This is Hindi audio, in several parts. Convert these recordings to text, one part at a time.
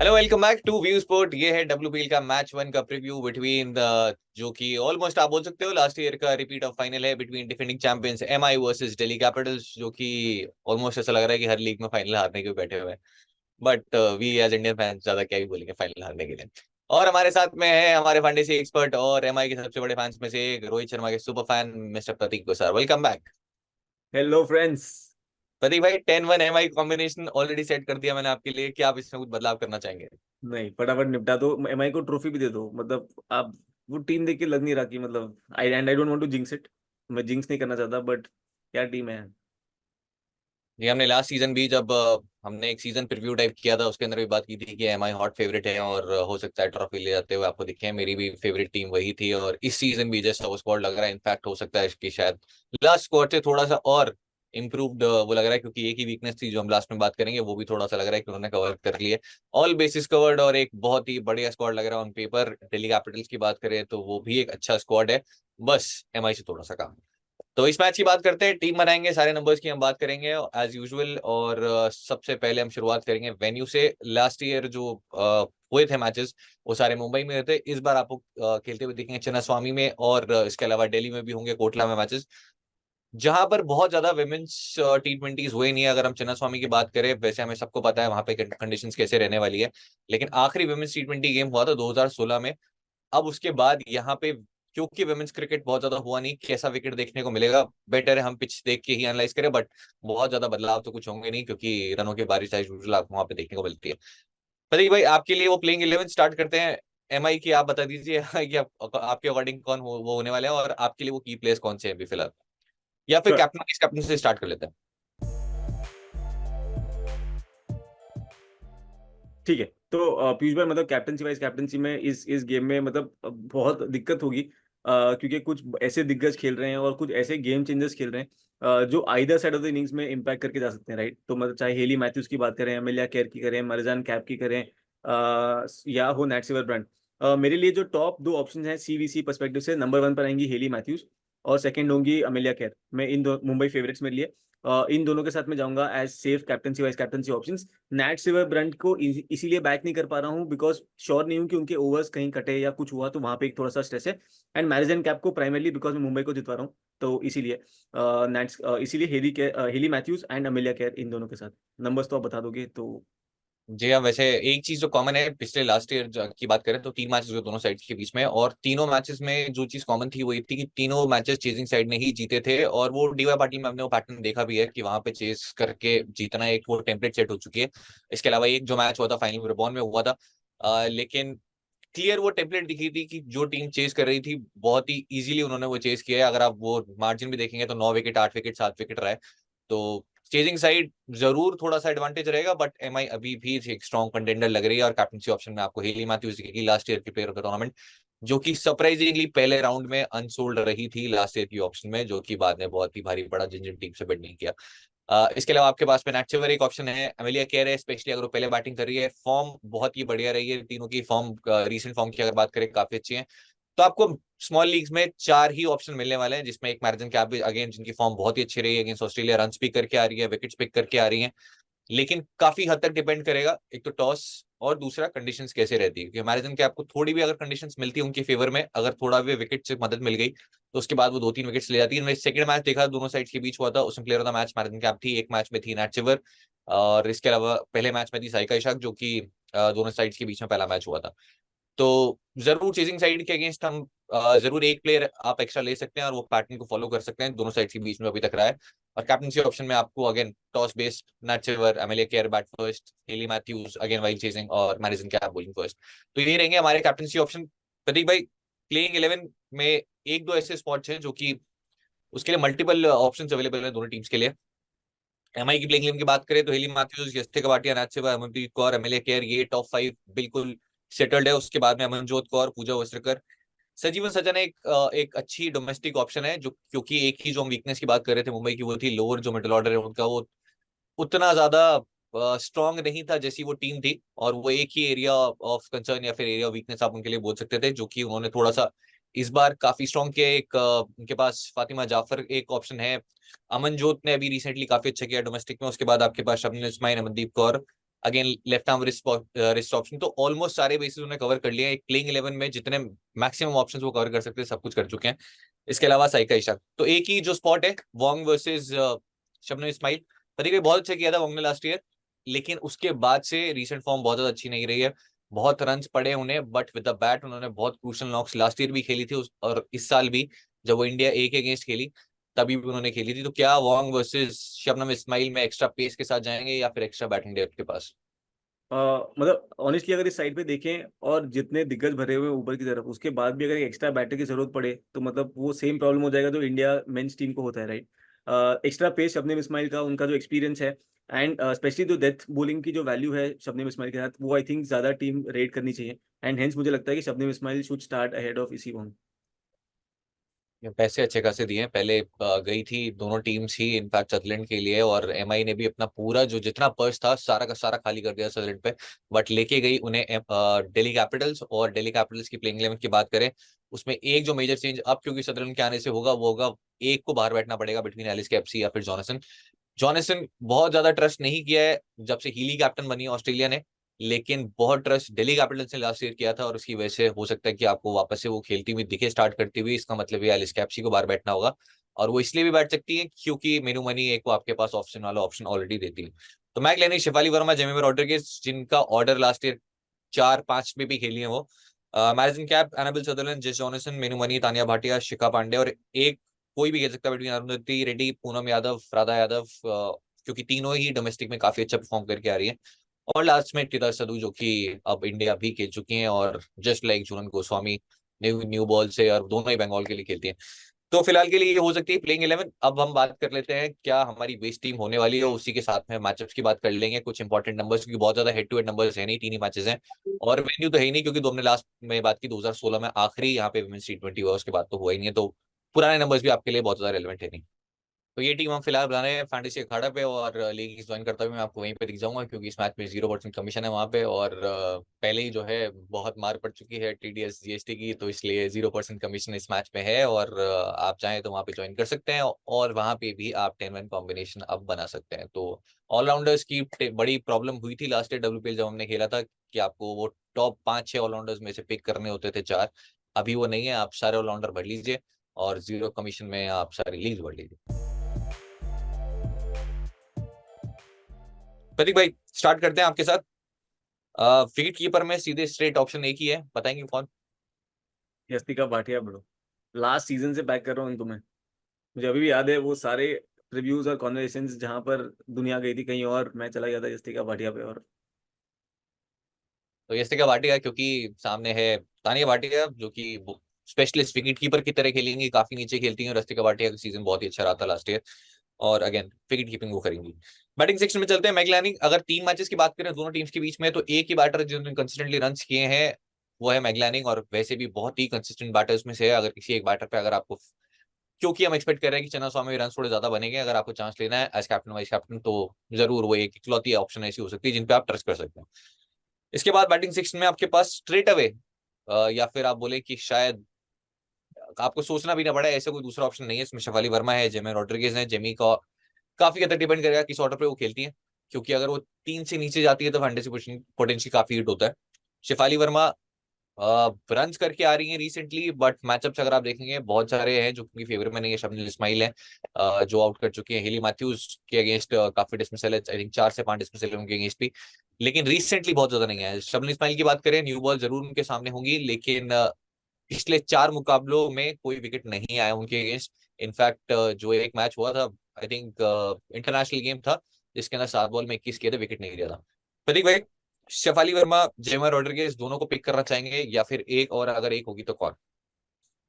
Hello, welcome back to View Sport. ये है WPL का मैच वन का प्रीव्यू बिटवीन द जो कि ऑलमोस्ट आप बोल सकते हो लास्ट ईयर का रिपीट ऑफ फाइनल है between defending champions MI versus Delhi Capitals, जो कि ऑलमोस्ट ऐसा लग रहा है कि हर लीग में फाइनल हारने के बैठे हुए हैं। But we as Indian fans ज्यादा क्या ही बोलेंगे फाइनल हारने के लिए। और हमारे साथ में है हमारे फंडेसी एक्सपर्ट और MI के सबसे बड़े फैंस में से एक, रोहित शर्मा के super fan mister Prateek Gusar. Welcome back hello friends. Prateek भाई। 10-1 MI कॉम्बिनेशन ऑलरेडी सेट कर दिया मैंने आपके लिए, क्या आप इसमें कुछ बदलाव करना चाहेंगे? नहीं, फटाफट निपटा दो, एमआई को ट्रॉफी भी दे दो। मतलब आप वो टीम देख के लग नहीं रहा कि मतलब I don't want to jinx it. मैं जिंक्स नहीं करना चाहता, बट क्या टीम है। जी, हमने लास्ट सीजन भी जब हमने एक सीजन प्रीव्यू टाइप किया था उसके अंदर भी बात की थी कि MI हॉट फेवरेट है और हो सकता है ट्रॉफी ले जाते हुए आपको दिखे। मेरी भी फेवरेट टीम वही थी और इस सीजन भी जैसा वो स्क्वाड लग रहा है, इनफैक्ट हो सकता है कि शायद लास्ट स्क्वाड से थोड़ा सा और इम्प्रूव्ड वो लग रहा है, क्योंकि एक ही वीकनेस थी जो हम लास्ट में बात करेंगे वो भी थोड़ा सा लग रहा है कि उन्होंने कवर कर लिए। ऑल बेसिस कवर्ड और एक बहुत ही बढ़िया स्क्वाड लग रहा है ऑन पेपर। दिल्ली कैपिटल्स की बात करें तो वो भी एक अच्छा स्क्वाड है, बस MI से थोड़ा सा काम। तो इस मैच की बात करते हैं, टीम बनाएंगे, सारे नंबर्स की हम बात करेंगे एज यूजुअल। और सबसे पहले हम शुरुआत करेंगे वेन्यू से। लास्ट ईयर जो हुए थे मैचेस वो सारे मुंबई में हुए थे। इस बार आपको खेलते हुए देखेंगे चिन्नास्वामी में और इसके अलावा दिल्ली में भी होंगे, कोटला में मैचेस, जहां पर बहुत ज्यादा विमेंस T20s हुए नहीं है। अगर हम चिन्नास्वामी की बात करें, वैसे हमें सबको पता है वहां पे कंडीशंस कैसे रहने वाली है, लेकिन आखिरी विमेंस T20 गेम हुआ था 2016 में। अब उसके बाद यहाँ पे क्योंकि वुमेन्स क्रिकेट बहुत ज्यादा हुआ नहीं, कैसा विकेट देखने को मिलेगा बेटर है हम पिच देख के ही एनालाइज करें। बट बहुत ज्यादा बदलाव तो कुछ होंगे नहीं, क्योंकि रनों की बारिश एज यूजुअल आपको वहां पे देखने को मिलती है। प्रतीक भाई, आपके लिए वो प्लेइंग 11 स्टार्ट करते हैं MI की, आप बता दीजिए कि आपके अकॉर्डिंग कौन वो होने वाले हैं और आपके लिए वो की प्लेयर्स कौन से हैं अभी फिलहाल, या फिर श्योर। कैप्टन से स्टार्ट कर लेते हैं। ठीक है, तो पीयूष भाई, मतलब कैप्टनसी वाइज कैप्टनसी में इस गेम में मतलब बहुत दिक्कत होगी। क्योंकि कुछ ऐसे दिग्गज खेल रहे हैं और कुछ ऐसे गेम चेंजर्स खेल रहे हैं जो either side of the innings में इम्पैक्ट करके जा सकते हैं, राइट। तो मतलब चाहे हेली मैथ्यूज की बात करें, अमेलिया केयर की करें, मरजान कैप की करें, या हो नैट सिवर ब्रांड। मेरे लिए जो टॉप दो ऑप्शन हैं सीवीसी पर्सपेक्टिव से, नंबर वन पर आएंगी हेली मैथ्यूज और सेकंड होंगी अमेलिया केयर। मैं इन दो मुंबई फेवरेट्स मेरे लिए, इन दोनों के साथ में जाऊंगा as safe captaincy wise captaincy options. Nat Sciver Brunt को इसीलिए बैक नहीं कर पा रहा हूँ बिकॉज श्योर नहीं हूँ कि उनके ओवर्स कहीं कटे या कुछ हुआ तो वहां पे एक थोड़ा सा स्ट्रेस है। एंड मैरिजन कैप को प्राइमरली बिकॉज मैं मुंबई को जितवा रहा हूँ, तो इसीलिए नेट्स इसीलिए Hayley Matthews and Amelia Kerr, इन दोनों के साथ। नंबर्स तो आप बता दोगे तो। जी हाँ, वैसे एक चीज जो कॉमन है पिछले लास्ट ईयर की बात करें तो 3 मैचेस हुए दोनों साइड के बीच में, और तीनों मैचेस में जो चीज कॉमन थी वो ये थी कि तीनों मैचेस चेजिंग साइड ने ही जीते थे। और वो डीवाई पाटिल में हमने वो पैटर्न देखा भी है कि वहां पे चेस करके जीतना एक वो टेम्पलेट सेट हो चुकी है। इसके अलावा एक जो मैच हुआ था फाइनल रिबॉन में हुआ था, लेकिन क्लियर वो टेम्पलेट दिखी थी कि जो टीम चेस कर रही थी बहुत ही इजीली उन्होंने वो चेस किया है। अगर आप वो मार्जिन भी देखेंगे तो 9 विकेट, 8 विकेट, 7 विकेट रहा है। तो चेजिंग साइड जरूर थोड़ा सा एडवांटेज रहेगा, बट MI अभी भी एक स्ट्रॉन्ग कंटेंडर लग रही है। और कैप्टनसी ऑप्शन में आपको हेली मैथ्यूज दिखेगी, लास्ट ईयर की प्लेयर ऑफ द टूर्नामेंट, जो कि सरप्राइजिंगली पहले राउंड में अनसोल्ड रही थी लास्ट ईयर की ऑप्शन में, जो कि बाद में बहुत ही भारी पड़ा जिन जिन टीम से बेट नहीं किया। इसके अलावा आपके पास में नैट सिवर एक ऑप्शन है, अमेलिया केयर है, स्पेशली अगर वो पहले बैटिंग कर रही है। फॉर्म बहुत ही बढ़िया रही है तीनों की, फॉर्म रीसेंट फॉर्म की अगर बात करें काफी अच्छी है। तो आपको स्मॉल लीग्स में 4 ही ऑप्शन मिलने वाले हैं, जिसमें एक मैरिजन कैप भी अगेन जिनकी फॉर्म बहुत ही अच्छी रही है अगेंस्ट ऑस्ट्रेलिया, रन पिक करके आ रही है, विकेट्स पिक करके आ रही है। लेकिन काफी हद तक डिपेंड करेगा एक तो टॉस और दूसरा कंडीशंस कैसे रहती है, क्योंकि अमेरिकन के आपको थोड़ी भी अगर कंडीशंस मिलती है उनकी फेवर में, अगर थोड़ा भी विकेट से मदद मिल गई तो उसके बाद वो 2-3 विकेट्स ले जाती है। सेकंड मैच देखा दोनों साइड्स के बीच हुआ था, उसमें player of the match American cap थी, एक मैच में थी नैट सिवर। और इसके अलावा पहले मैच में थी साइका इशाक, जो कि दोनों साइड्स के बीच में पहला मैच हुआ था। तो जरूर चेजिंग साइड के अगेंस्ट हम जरूर एक प्लेयर आप एक्स्ट्रा ले सकते हैं और वो पैटर्न को फॉलो कर सकते हैं, दोनों साइड के बीच में अभी तक रहा है। और कैप्टनसी ऑप्शन में आपको again toss based Nat Sciver, Amelia Kerr bat first, Hayley Matthews again while chasing और मैरिसन कैप बॉलिंग फर्स्ट। तो ये रहेंगे हमारे कैप्टनसी ऑप्शन। प्रदीप भाई, प्लेइंग 11 में एक दो ऐसे स्पॉट्स हैं जो कि उसके लिए मल्टीपल ऑप्शंस अवेलेबल है दोनों टीम्स के लिए। MI की प्लेइंग 11 की बात करें तो Hayley Matthews, Yastika Bhatia, Nat Sciver, Amandeep Kaur, Melie Kerr, ये टॉप 5 बिल्कुल सेटल्ड है। उसके बाद में अमनजोत कौर, पूजा वस्त्रकर, सजीवन सजन एक अच्छी डोमेस्टिक ऑप्शन है, जो क्योंकि एक ही जो हम वीकनेस की बात कर रहे थे मुंबई की, वो थी लोअर जो मिडिल ऑर्डर है उनका, वो उतना ज्यादा स्ट्रांग नहीं था जैसी वो टीम थी। और वो एक ही एरिया ऑफ कंसर्न या फिर एरिया ऑफ वीकनेस आप उनके लिए बोल सकते थे, जो कि उन्होंने थोड़ा सा इस बार काफी स्ट्रांग किया। एक उनके पास फातिमा जाफर एक ऑप्शन है, अमनजोत ने अभी रिसेंटली काफी अच्छा किया डोमेस्टिक में। उसके बाद आपके पास Shabnam Ismail, Amandeep Kaur, again left arm wrist option, तो ऑलमोस्ट सारे बेसिस उन्होंने कवर कर लिए हैं। एक प्लेइंग 11 में जितने मैक्सिमम ऑप्शंस वो कवर कर सकते हैं सब कुछ कर चुके हैं। इसके अलावा साई का इशाक, तो एक ही जो स्पॉट है वोंग वर्सेस शबनम इस्माइल। प्रतीक भाई बहुत अच्छा किया था वोंग ने लास्ट ईयर, लेकिन उसके बाद से रिसेंट फॉर्म बहुत ज्यादा अच्छी नहीं रही है। बहुत रन्स पड़े उन्हें, बट विद द बैट उन्होंने बहुत क्रूशल नॉक्स लास्ट ईयर भी खेली थी और इस साल भी जब वो इंडिया ए के अगेंस्ट खेली तभी भी उन्होंने खेली थी। तो क्या वोंग वर्सेस शबनम इस्माइल में एक्स्ट्रा पेस के साथ जाएंगे या फिर एक्स्ट्रा बैटिंग डेप्थ के पास? मतलब ऑनेस्टली अगर इस साइड पे देखें और जितने दिग्गज भरे हुए हैं ऊपर की तरफ, उसके बाद भी अगर एक एक्स्ट्रा बैटर की जरूरत पड़े तो मतलब वो सेम प्रॉब्लम हो जाएगा जो इंडिया मेंस टीम को होता है, right. Extra pace Shabnim Ismail का, उनका जो एक्सपीरियंस है एंड स्पेशली जो डेथ बॉलिंग की जो वैल्यू है शबनम इस्माइल के साथ, वो आई थिंक ज्यादा टीम रेट करनी चाहिए। एंड हेंस मुझे लगता है कि Shabnim Ismail should start ahead of Issy Wong. ये पैसे अच्छे खासे दिए हैं पहले। गई थी दोनों टीम्स ही इनफैक्ट सदरलैंड के लिए, और एमआई ने भी अपना पूरा जो जितना पर्स था सारा का सारा खाली कर दिया सदरलैंड पे। बट लेके गई उन्हें दिल्ली कैपिटल्स। और दिल्ली कैपिटल्स की प्लेइंग 11 की बात करें, उसमें एक जो मेजर चेंज अब क्योंकि सदरलैंड के आने से होगा वो होगा, एक को बाहर बैठना पड़ेगा बिटवीन एलिस कैप्सी या फिर जॉनसन। जॉनसन बहुत ज्यादा ट्रस्ट नहीं किया है जब से हीली कैप्टन बनी ऑस्ट्रेलिया ने, लेकिन बहुत ट्रस्ट दिल्ली कैपिटल्स ने लास्ट ईयर किया था, और उसकी वजह से हो सकता है कि आपको वापस से वो खेलती हुई दिखे स्टार्ट करती हुई। इसका मतलब ये एलिस कैप्सी को बाहर बैठना होगा, और वो इसलिए भी बैठ सकती है क्योंकि मेनू मनी एक वो आपके पास ऑप्शन वाला ऑप्शन ऑलरेडी देती है। तो मैक लेनी, शेफाली वर्मा, जेमी रॉड्रिगेज, जिनका ऑर्डर लास्ट ईयर 4-5 में भी खेली है वो, Marizanne Kapp, Annabel Sutherland, Jess Jonassen, Minnu Mani, Taniya Bhatia, Shikha Pandey, और एक कोई भी खेल सकता है बिटवीन अरुंधति रेड्डी, पूनम यादव, राधा यादव, क्योंकि तीनों ही डोमेस्टिक में काफी अच्छा परफॉर्म करके आ रही है। और लास्ट में टिदा सदू जो कि अब इंडिया भी खेल चुकी हैं, और just like Jhulan Goswami new new ball से, और दोनों ही बंगाल के लिए खेलती हैं। तो फिलहाल के लिए ये हो सकती है प्लेइंग 11। अब हम बात कर लेते हैं क्या हमारी बेस टीम होने वाली है, उसी के साथ में मैचअप्स की बात कर लेंगे, कुछ इंपॉर्टेंट नंबर्स, क्योंकि बहुत ज्यादा हेड टू हेड नंबर्स है नहीं, 3 ही मैचेस हैं। और वेन्यू तो है ही नहीं, क्योंकि हमने लास्ट में बात की 2016 में आखिरी यहाँ पे वुमेन्स T20 हुआ, उसके बाद तो हुआ ही नहीं है, तो पुराने नंबर्स भी आपके लिए बहुत ज्यादा रेलिवेंट है नहीं। तो ये टीम हम फिलहाल बना रहे हैं फैंटेसी अखाड़ा पे, और लीग ज्वाइन करता हुआ मैं आपको वहीं पे दिख जाऊंगा, क्योंकि इस मैच में 0% कमीशन है वहाँ पे, और पहले ही जो है बहुत मार पड़ चुकी है TDS GST की, तो इसलिए 0% कमीशन इस मैच में है। और आप चाहें तो वहाँ पे ज्वाइन कर सकते हैं, और वहाँ पे भी आप 10-1 कॉम्बिनेशन अब बना सकते हैं। तो ऑलराउंडर्स की बड़ी प्रॉब्लम हुई थी लास्ट ईयर WPL जब हमने खेला था, कि आपको वो टॉप 5-6 ऑलराउंडर्स में से पिक करने होते थे 4। अभी वो नहीं है, आप सारे ऑलराउंडर भर लीजिए और 0 कमीशन में आप सारी लीग भर लीजिए। प्रतीक भाई स्टार्ट करते हैं आपके साथ। विकेट कीपर में सीधे स्ट्रेट ऑप्शन एक ही है, बताएंगे कौन? Yastika Bhatia bro, last season से बैक कर रहा हूँ तुम्हें। मुझे अभी भी याद है वो सारे रिव्यूज और कॉन्वर्सेशंस जहां पर दुनिया गई थी कहीं और, मैं चला गया था यस्तिका भाटिया पे। और तो यस्तिका भाटिया, क्योंकि सामने है तानिया भाटिया जो कि स्पेशलिस्ट विकेट कीपर की तरह खेलेंगी, काफी नीचे खेलती हैं। यस्तिका भाटिया का सीजन बहुत ही अच्छा रहा था लास्ट ईयर, और अगेन विकेट कीपिंग वो करेंगी। बैटिंग सेक्शन में चलते हैं। मैगलानी, अगर 3 मैचेस की बात करें दोनों टीम्स के बीच में, तो एक ही बैटर जिन्होंने कंसिस्टेंटली रन किए हैं वो है मैगलानिंग, और वैसे भी बहुत ही कंसिस्टेंट बैटर्स में से है। अगर किसी एक बैटर पे अगर आपको, क्योंकि हम एक्सपेक्ट कर रहे हैं कि चन्ना स्वामी रन थोड़े ज्यादा बनेंगे, अगर आपको चांस लेना है एज कैप्टन वाइस कैप्टन, तो जरूर वो एक इकलौती ऑप्शन ऐसी हो सकती है जिन पे आप ट्रस्ट कर सकते हैं। इसके बाद बैटिंग सेक्शन में आपके पास स्ट्रेट अवे, या फिर आप बोले कि शायद आपको सोचना भी ना पड़े, ऐसे कोई दूसरा ऑप्शन नहीं है। इसमें शफाली वर्मा है, जेमी रॉड्रिगेज है। जेमी का काफी हद तक डिपेंड करेगा किस ऑर्डर पे वो खेलती है, क्योंकि अगर वो 3 से नीचे जाती है तो फैंटेसी पोटेंशियल काफी हिट होता है। शेफाली वर्मा रन करके आ रही है रिसेंटली, बट मैचअप्स अगर आप देखेंगे बहुत सारे हैं जो उनकी फेवर में नहीं है। शबनम इस्माइल है जो आउट कर चुकी है, हेली मैथ्यूज के अगेंस्ट काफी डिसमिसल है, आई थिंक 4 से 5 डिसमिसल है उनके अगेंस्ट भी, लेकिन रिसेंटली बहुत ज्यादा नहीं है। शबनम इस्माइल की बात करें, न्यू बॉल जरूर उनके सामने होंगी, लेकिन पिछले 4 मुकाबलों में कोई विकेट नहीं आया उनके अगेंस्ट। इनफैक्ट जो एक मैच हुआ था, आई थिंक इंटरनेशनल गेम था, जिसके अंदर 7 बॉल में 21 किए थे, विकेट नहीं लिया था। प्रतीक भाई, शेफाली वर्मा, जेमा रॉड्रिगेज दोनों को पिक करना चाहेंगे, या फिर एक, और अगर एक होगी तो कौन?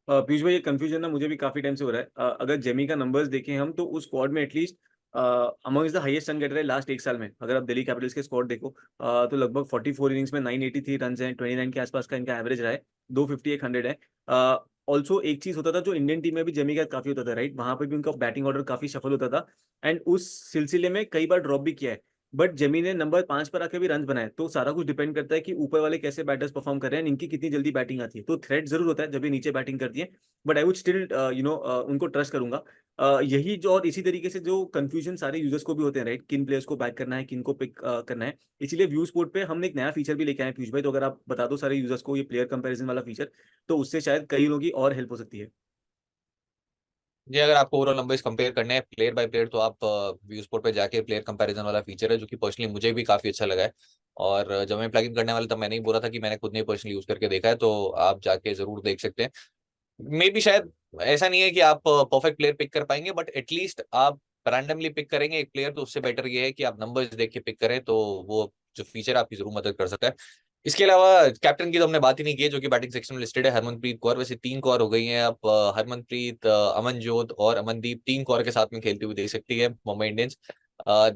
पीयूष भाई, ये कंफ्यूजन ना मुझे भी काफी टाइम से हो रहा है। अगर जेमी का नंबर्स देखें हम, तो उस स्क्वाड में atleast amongst the highest run getter है लास्ट एक साल में। अगर आप दिल्ली कैपिटल्स के स्क्वाड देखो, तो लगभग 44 इनिंग्स में 983 रन हैं, 29 के आसपास का इनका एवरेज रहा है, 250 एक 100 है। ऑल्सो एक चीज होता था जो इंडियन टीम में भी जेमी का काफी होता था, राइट, वहां पर भी उनका बैटिंग ऑर्डर काफी सफल होता था, एंड उस सिलसिले में कई बार ड्रॉप भी किया है। बट जमी ने नंबर 5 पर आके भी रन बनाए, तो सारा कुछ डिपेंड करता है कि ऊपर वाले कैसे बैटर्स परफॉर्म कर रहे हैं, इनकी कितनी जल्दी बैटिंग आती है। तो थ्रेट जरूर होता है जब ये नीचे बैटिंग करती है, बट आई वुड स्टिल उनको ट्रस्ट करूंगा। यही जो, और इसी तरीके से जो कंफ्यूजन सारे यूजर्स को भी होते हैं, राइट, किन प्लेयर्स को बैक करना है, किन को पिक करना है, इसीलिए व्यू स्पोर्ट पे हमने एक नया फीचर भी लेके आए हैं पीयूष भाई। तो अगर आप बता दो सारे यूजर्स को ये प्लेयर कंपैरिजन वाला फीचर, तो उससे शायद कई लोगों की और हेल्प हो सकती है। जी, अगर आपको ओवरऑल नंबर्स कंपेयर करने हैं प्लेयर बाय प्लेयर, तो आप व्यू स्पोर्ट पे जाके प्लेयर कंपैरिजन वाला फीचर है, जो कि पर्सनली मुझे भी काफी अच्छा लगा है। और जब मैं प्लगइन करने वाला तब मैंने ही बोला था कि मैंने खुद ने पर्सनली यूज करके देखा है, तो आप जाके जरूर देख सकते हैं। मे बी शायद ऐसा नहीं है कि आप परफेक्ट प्लेयर पिक कर पाएंगे, बट एटलीस्ट आप रैंडमली पिक करेंगे एक प्लेयर, तो उससे बेटर ये है कि आप नंबर्स देख के पिक करें, तो वो जो फीचर आपकी जरूर मदद कर सकता है। इसके अलावा कैप्टन की तो हमने बात ही नहीं की है, जो कि बैटिंग सेक्शन में लिस्टेड है, हरमनप्रीत कौर। वैसे 3 कौर हो गई हैं अब, हरमनप्रीत, अमनजोत और अमनदीप 3 कौर के साथ में खेलती हुई देख सकती है मुंबई इंडियंस। अ,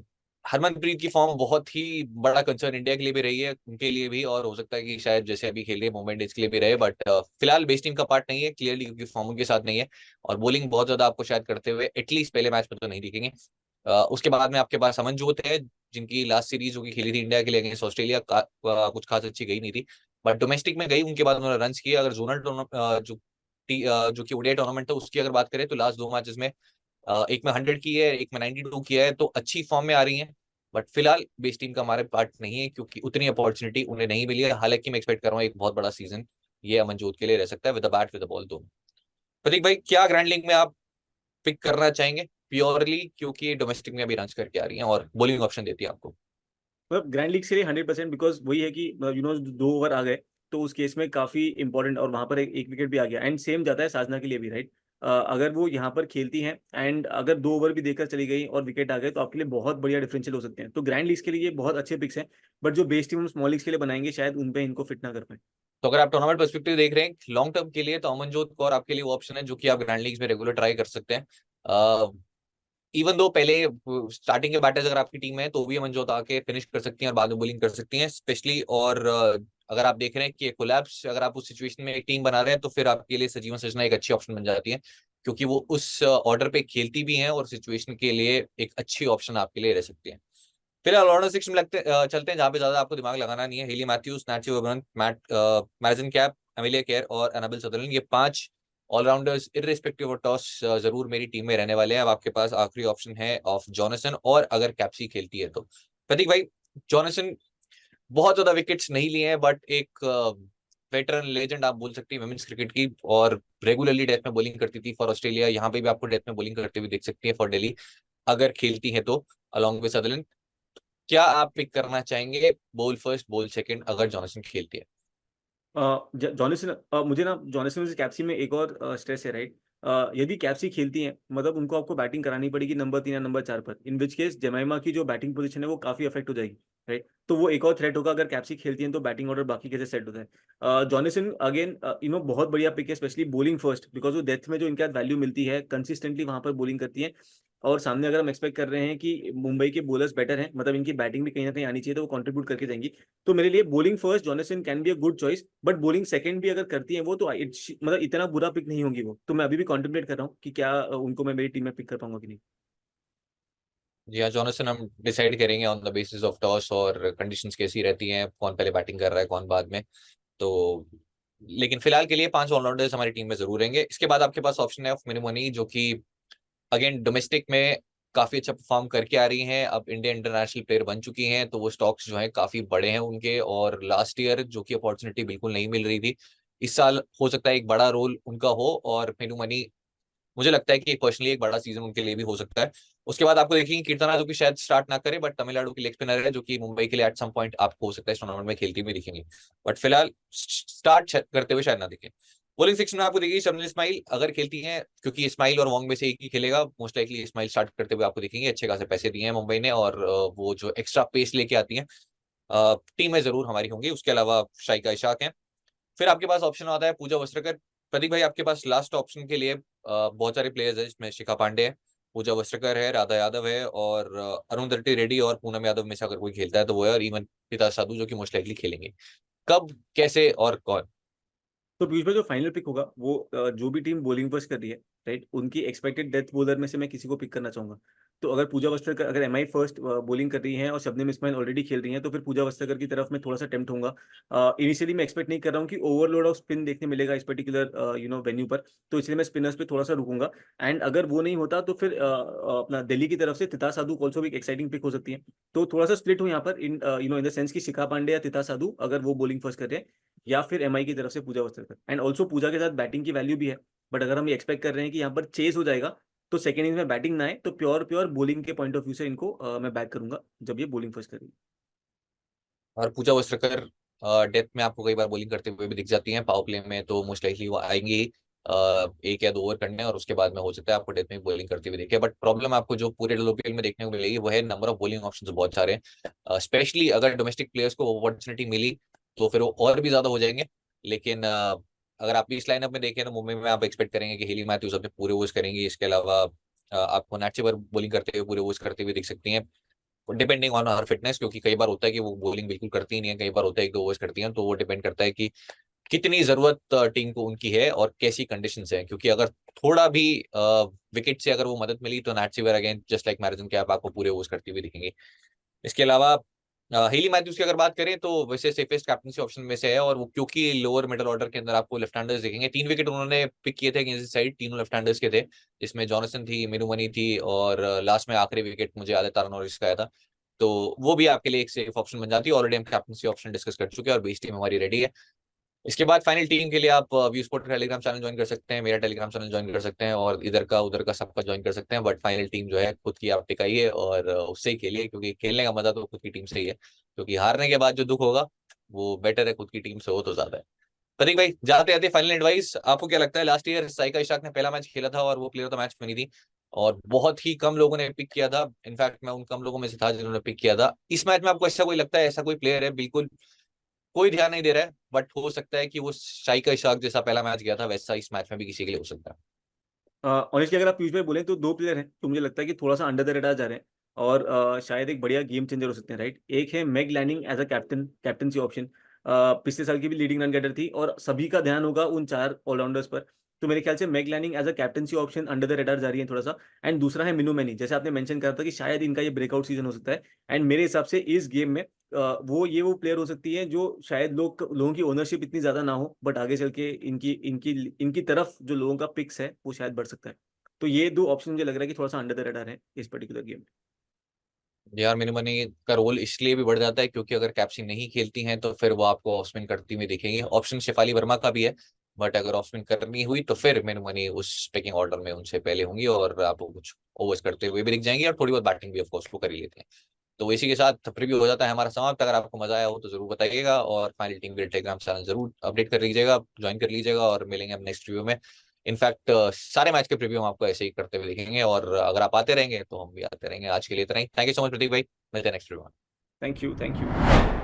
हरमनप्रीत की फॉर्म बहुत ही बड़ा कंसर्न इंडिया के लिए भी रही है, उनके लिए भी, और हो सकता है कि शायद जैसे अभी खेल रही है मुंबई इंडियंस के लिए भी रहे, बट फिलहाल बेस टीम का पार्ट नहीं है क्लियरली, क्योंकि फॉर्म उनके साथ नहीं है। और बॉलिंग बहुत ज्यादा आपको शायद करते हुए एटलीस्ट पहले मैच में तो नहीं दिखेंगे। उसके बाद में आपके पास अमनजोत है, जिनकी लास्ट सीरीज जो कि खेली थी इंडिया के लिए अगेंस्ट ऑस्ट्रेलिया, कुछ खास अच्छी गई नहीं थी, बट डोमेस्टिक में गई, उनके बाद उन्होंने रन किए। अगर जोनल जो कि ओडीआई टूर्नामेंट था उसकी अगर बात करें, तो लास्ट 2 मैचेस में एक में 100 की है, एक में 92 किया है, तो अच्छी फॉर्म में आ रही हैं। बट फिलहाल बेस टीम का हमारे पार्ट नहीं है, क्योंकि उतनी अपॉर्चुनिटी उन्हें नहीं मिली है। हालांकि मैं एक्सपेक्ट कर रहा हूँ एक बहुत बड़ा सीजन ये अमनजोत के लिए रह सकता है, with the bat with the ball दोनों। प्रतीक भाई, क्या ग्रैंड लीग में आप पिक करना चाहेंगे, प्योरली क्योंकि डोमेस्टिक में अभी रन करके आ रही हैं और बॉलिंग ऑप्शन देती है आपको? मतलब ग्रैंड लीग के लिए 100%, बिकॉज वही है कि 2 ओवर आ गए, तो उस केस में काफी इंपॉर्टेंट, और वहां पर एक विकेट भी आ गया, एंड सेम जाता है साधना के लिए भी, राइट। अगर वो यहाँ पर खेलती हैं एंड अगर 2 ओवर भी देकर चली गई और विकेट आ गए, तो आपके लिए बहुत बढ़िया डिफरेंशियल हो सकते हैं। तो ग्रैंड लीग्स के लिए ये बहुत अच्छे पिक्स हैं, बट जो बेस टीम हम स्मॉल लीग्स के लिए बनाएंगे शायद उन पे इनको फिट ना कर पाए। तो अगर आप टूर्नामेंट पर्सपेक्टिव देख रहे हैं लॉन्ग टर्म के लिए, तो अमनजोत कौर आपके लिए वो ऑप्शन है जो कि आप ग्रैंड लीग्स में रेगुलर ट्राई कर सकते हैं। इवन दो पहले स्टार्टिंग के बैटर्स अगर आपकी टीम में है, तो भी अमनजोत आके फिनिश कर सकती हैं और बाद में बॉलिंग कर सकती हैं स्पेशली। और अगर आप देख रहे हैं कि कोलैप्स, अगर आप उस सिचुएशन में एक टीम बना रहे हैं, तो फिर आपके लिए सजीवन सजना एक अच्छी ऑप्शन बन जाती है, क्योंकि वो उस ऑर्डर पे खेलती भी हैं और सिचुएशन के लिए एक अच्छी ऑप्शन आपके लिए रह सकती है। फिलहाल ऑर्डर 6 में चलते हैं, जहां पे ज्यादा आपको दिमाग लगाना नहीं है। हेली मैथ्यूज, नैथ्यू वेबरन, मैडिसन कैप, एमिलिया केयर और एनाबेल सदरलैंड, ये 5 ऑलराउंडर्स इररिस्पेक्टिव ऑफ टॉस जरूर मेरी टीम में रहने वाले हैं। अब आपके पास आखिरी ऑप्शन है ऑफ जॉनसन, और अगर कैप्सी खेलती है तो। प्रतीक भाई, जॉनसन बहुत ज्यादा विकेट्स नहीं लिए हैं, बट एक वेटरन लेजेंड आप बोल सकती है वुमेन्स क्रिकेट की, और रेगुलरली डेथ में बॉलिंग करती थी फॉर ऑस्ट्रेलिया, यहाँ पे भी आपको डेथ में बॉलिंग करते हुए देख सकती है फॉर दिल्ली अगर खेलती है तो, अलॉन्ग विद सदरलैंड। क्या आप पिक करना चाहेंगे बॉल फर्स्ट बॉल सेकंड अगर जॉनसन खेलती है? जॉनसन, मुझे ना जॉनसन से कैप्सी में एक और स्ट्रेस है, राइट। यदि कैप्सी खेलती हैं, मतलब उनको आपको बैटिंग करानी पड़ेगी नंबर 3 या नंबर 4 पर, इन विच केस जमाइमा की जो बैटिंग पोजीशन है वो काफी अफेक्ट हो जाएगी, राइट। तो वो एक और थ्रेट होगा अगर कैप्सी खेलती हैं, तो बैटिंग ऑर्डर बाकी कैसे सेट होता है। जॉनसन अगेन बहुत बढ़िया पिक है, स्पेशली बॉलिंग फर्स्ट, बिकॉज वो डेथ में जो इनका वैल्यू मिलती है, कंसिस्टेंटली वहां पर बॉलिंग करती है। और सामने अगर हम एक्सपेक्ट कर रहे हैं कि मुंबई के बॉलर्स बेटर हैं, मतलब इनकी बैटिंग भी कहीं ना कहीं आनी चाहिए, तो वो कंट्रीब्यूट करके जाएंगी। तो मेरे लिए bowling first Johnson can be a good choice, but bowling second भी अगर करती है वो, तो मतलब इतना बुरा पिक नहीं होंगी वो। तो मैं अभी भी कॉन्टेम्पलेट कर रहा हूँ कि क्या उनको मैं मेरी टीम में पिक कर पाऊंगा कि नहीं। जी हाँ, जॉनसन हम डिसाइड करेंगे on the basis of toss और कंडीशंस कैसी रहती हैं, कौन पहले बैटिंग कर रहा है कौन बाद में। तो लेकिन फिलहाल के लिए 5 ऑलराउंडर्स हमारी टीम में जरूर रहेंगे। इसके बाद आपके पास ऑप्शन है ऑफ मिनिमोनी, जो कि अगेन डोमेस्टिक में काफी अच्छा परफॉर्म करके आ रही हैं, अब इंडिया इंटरनेशनल प्लेयर बन चुकी हैं, तो वो स्टॉक्स जो है काफी बड़े हैं उनके। और लास्ट ईयर जो कि अपॉर्चुनिटी बिल्कुल नहीं मिल रही थी, इस साल हो सकता है एक बड़ा रोल उनका हो, और मेनू मनी मुझे लगता है कि पर्सनली एक बड़ा सीजन उनके लिए भी हो सकता है। उसके बाद आपको देखेंगे कीर्तना, जो कि शायद स्टार्ट ना करे, बट तमिलनाडु की लेग स्पिनर है, जो कि मुंबई के लिए एट सम पॉइंट आपको हो सकता है इस टूर्नामेंट में खेलती भी दिखेंगी, बट फिलहाल स्टार्ट करते हुए शायद ना दिखे। बॉलिंग सेक्शन में आपको देखिए शबनम इस्माइल अगर खेलती हैं, क्योंकि इस्माइल और वोंग में से एक ही खेलेगा मोस्ट लाइकली, इस्माइल स्टार्ट करते हुए आपको दिखेंगे। अच्छे खासे पैसे दिए हैं मुंबई ने, और वो जो एक्स्ट्रा पेस लेके आती हैं टीम में जरूर हमारी होंगी। उसके अलावा शाइका इशाक हैं। फिर आपके पास ऑप्शन आता है पूजा वस्त्रकर। प्रदीप भाई, आपके पास लास्ट ऑप्शन के लिए बहुत सारे प्लेयर्स हैं, जिसमें शिखा पांडे है, पूजा वस्त्रकर है, राधा यादव है, और अरुंधति रेड्डी और पूनम यादव में से अगर कोई खेलता है तो वो है, और इवन पिता साधु जो कि मोस्ट लाइकली खेलेंगे। कब, कैसे और कौन? तो पीयूष भाई, जो फाइनल पिक होगा वो जो भी टीम बॉलिंग फर्स्ट कर रही है, राइट, उनकी एक्सपेक्टेड डेथ बॉलर में से मैं किसी को पिक करना चाहूंगा। तो अगर पूजा वस्त्रकर, अगर एमआई फर्स्ट बॉलिंग कर रही है और शबनम इस्माइल ऑलरेडी खेल रही हैं, तो फिर पूजा वस्त्रकर की तरफ मैं थोड़ा सा टेम्प्ट होऊंगा। इनिशियली मैं एक्सपेक्ट नहीं कर रहा हूँ कि ओवरलोड ऑफ स्पिन देखने मिलेगा इस पर्टिकुलर वेन्यू पर, तो इसलिए मैं स्पिनर्स पे थोड़ा सा रुकूंगा। एंड अगर वो नहीं होता तो फिर अपना दिल्ली की तरफ से तिता साधु ऑल्सो भी एक एक्साइटिंग पिक हो सकती है। तो थोड़ा सा स्प्लिट हो यहाँ पर इन इन द सेंस कि शिखा पांडे या तिता साधु अगर वो बॉलिंग फर्स्ट कर रहे हैं, या फिर एमआई की तरफ से पूजा वस्त्रकर। एंड ऑल्सो पूजा के साथ बैटिंग की वैल्यू भी है, बट अगर हम ये एक्सपेक्ट कर रहे हैं कि यहाँ पर चेस हो जाएगा, तो सेकंड इनिंग्स में बैटिंग ना आए, तो प्योर प्योर बॉलिंग के पॉइंट ऑफ व्यू से इनको मैं बैक करूंगा जब ये बॉलिंग फर्स्ट करेगी। और पूजा वस्त्रकर डेथ में आपको कई बार बॉलिंग करते हुए भी दिख जाती हैं, पावर प्ले में तो मोस्ट लाइकली वो आएंगी ही, एक या दो ओवर करने, और उसके बाद में हो सकता है आपको डेथ में बॉलिंग करते हुए दिखे। बट प्रॉब्लम आपको जो पूरे लोपीएल में देखने को मिलेगी वो है नंबर ऑफ बॉलिंग ऑप्शंस बहुत सारे हैं, स्पेशली अगर डोमेस्टिक प्लेयर्स को अपॉर्चुनिटी मिली तो फिर वो और भी ज्यादा हो जाएंगे। लेकिन अगर आप इस लाइनअप में देखें तो मुंबई में आप एक्सपेक्ट करेंगे कि हेली मैथ्यूज अपने पूरे ओवर्स करेंगी। इसके अलावा आपको नेटसेवर बॉलिंग करते हुए पूरे ओवर्स करते हुए दिख सकती हैं, डिपेंडिंग ऑन हर फिटनेस, क्योंकि कई बार होता है कि वो बॉलिंग बिल्कुल करती ही नहीं है, कई बार होता है एक दो ओवर्स करती हैं, तो वो डिपेंड करता है कि कितनी जरूरत टीम को उनकी है और कैसी कंडीशंस है। क्योंकि अगर थोड़ा भी विकेट से अगर वो मदद मिली तो Nat Sciver again just like Marizanne Kapp आपको पूरे ओवर्स करती हुई दिखेंगे। इसके अलावा हेली मैथ्यूज की अगर बात करें तो वैसे सेफेस्ट कैप्टनसी ऑप्शन में से है, और वो क्योंकि लोअर मिडिल ऑर्डर के अंदर आपको लेफ्ट हैंडर्स दिखेंगे। 3 विकेट उन्होंने पिक किए थे अगेंस्ट साइड, तीनों लेफ्ट हैंडर्स के थे, जिसमें जॉनसन थी, मीनू मनी थी, और लास्ट में आखिरी विकेट मुझे याद है तारा नॉरिस का आया था। तो वो भी आपके लिए एक सेफ ऑप्शन बन जाती है। ऑलरेडी हम कैप्टनसी ऑप्शन डिस्कस कर चुके हैं और बेस टीम हमारी रेडी है। इसके बाद फाइनल टीम के लिए आप view sport Telegram channel join कर सकते हैं, मेरा टेलीग्राम चैनल ज्वाइन कर सकते हैं, और इधर का उधर का सबका ज्वाइन कर सकते हैं। बट फाइनल टीम जो है खुद की आप टिकाइए और उससे ही खेलिए, क्योंकि खेलने का मजा तो खुद की टीम से ही है। क्योंकि हारने के बाद जो दुख होगा वो बेटर है खुद की टीम से हो तो ज्यादा है। प्रतीक भाई, जाते जाते फाइनल एडवाइस, आपको क्या लगता है? लास्ट ईयर साइका इशाक ने पहला मैच खेला था और वो प्लेयर ऑफ द मैच बनी थी, और बहुत ही कम लोगों ने पिक किया था। इनफैक्ट मैं उन कम लोगों में से था जिन्होंने पिक किया था। इस मैच में आपको ऐसा कोई लगता है, ऐसा कोई प्लेयर है बिल्कुल कोई ध्यान नहीं दे रहा है, बट हो सकता है कि वो शाई का इशाक जैसा पहला मैच गया था वैसा इस मैच में भी किसी के लिए हो सकता है? ऑनेस्टली अगर आप पीयूष भाई बोले तो दो प्लेयर हैं तो मुझे लगता है कि थोड़ा सा अंडर द रेडार जा रहे हैं, और शायद एक बढ़िया गेम चेंजर हो सकते हैं, राइट। एक है Meg Lanning as a captaincy option. पिछले साल की भी लीडिंग रन गेटर थी, और सभी का ध्यान होगा उन चार ऑलराउंडर्स पर। तो मेरे ख्याल से Meg Lanning as a captaincy option under the radar जा रही है थोड़ा सा। एंड दूसरा है मिनू मैनी, जैसे आपने मेंशन करा था कि शायद इनका ये ब्रेकआउट सीजन हो सकता है। एंड मेरे हिसाब से इस गेम में वो प्लेयर हो सकती है जो शायद लोगों की ओनरशिप इतनी ज्यादा ना हो, बट आगे चल के इनकी इनकी इनकी तरफ जो लोगों का पिक्स है वो शायद बढ़ सकता है। तो ये दो ऑप्शन मुझे लग रहा है कि थोड़ा सा अंडर द रडार है इस पर्टिकुलर गेम में। यार मिनी मनी का रोल इसलिए भी बढ़ जाता है क्योंकि अगर कैप्सिंग नहीं खेलती हैं तो फिर वो आपको ऑफ स्पिन करती हुई दिखेंगी। ऑप्शन शेफाली वर्मा का भी है, बट अगर ऑफ स्पिन करनी हुई तो फिर मिनी मनी उस पिकिंग ऑर्डर में उनसे पहले होंगी और आपको कुछ ओवर्स करते हुए भी दिख जाएंगे, और थोड़ी बहुत बैटिंग भी ऑफकोर्स वो कर ही लेते हैं। तो इसी के साथ प्रीव्यू हो जाता है हमारा समाप्त। अगर आपको मजा आया हो तो जरूर बताइएगा, और फाइनल टीम के टेलीग्राम चैनल जरूर अपडेट कर लीजिएगा, ज्वाइन कर लीजिएगा, और मिलेंगे अब नेक्स्ट रिव्यू में। इनफैक्ट सारे मैच के प्रीव्यू हम आपको ऐसे ही करते हुए देखेंगे, और अगर आप आते रहेंगे तो हम भी आते रहेंगे। आज के लिए इतना ही। थैंक यू सो मच प्रतीक भाई, मिलते हैं नेक्स्ट रिव्यू में। Thank you, thank you.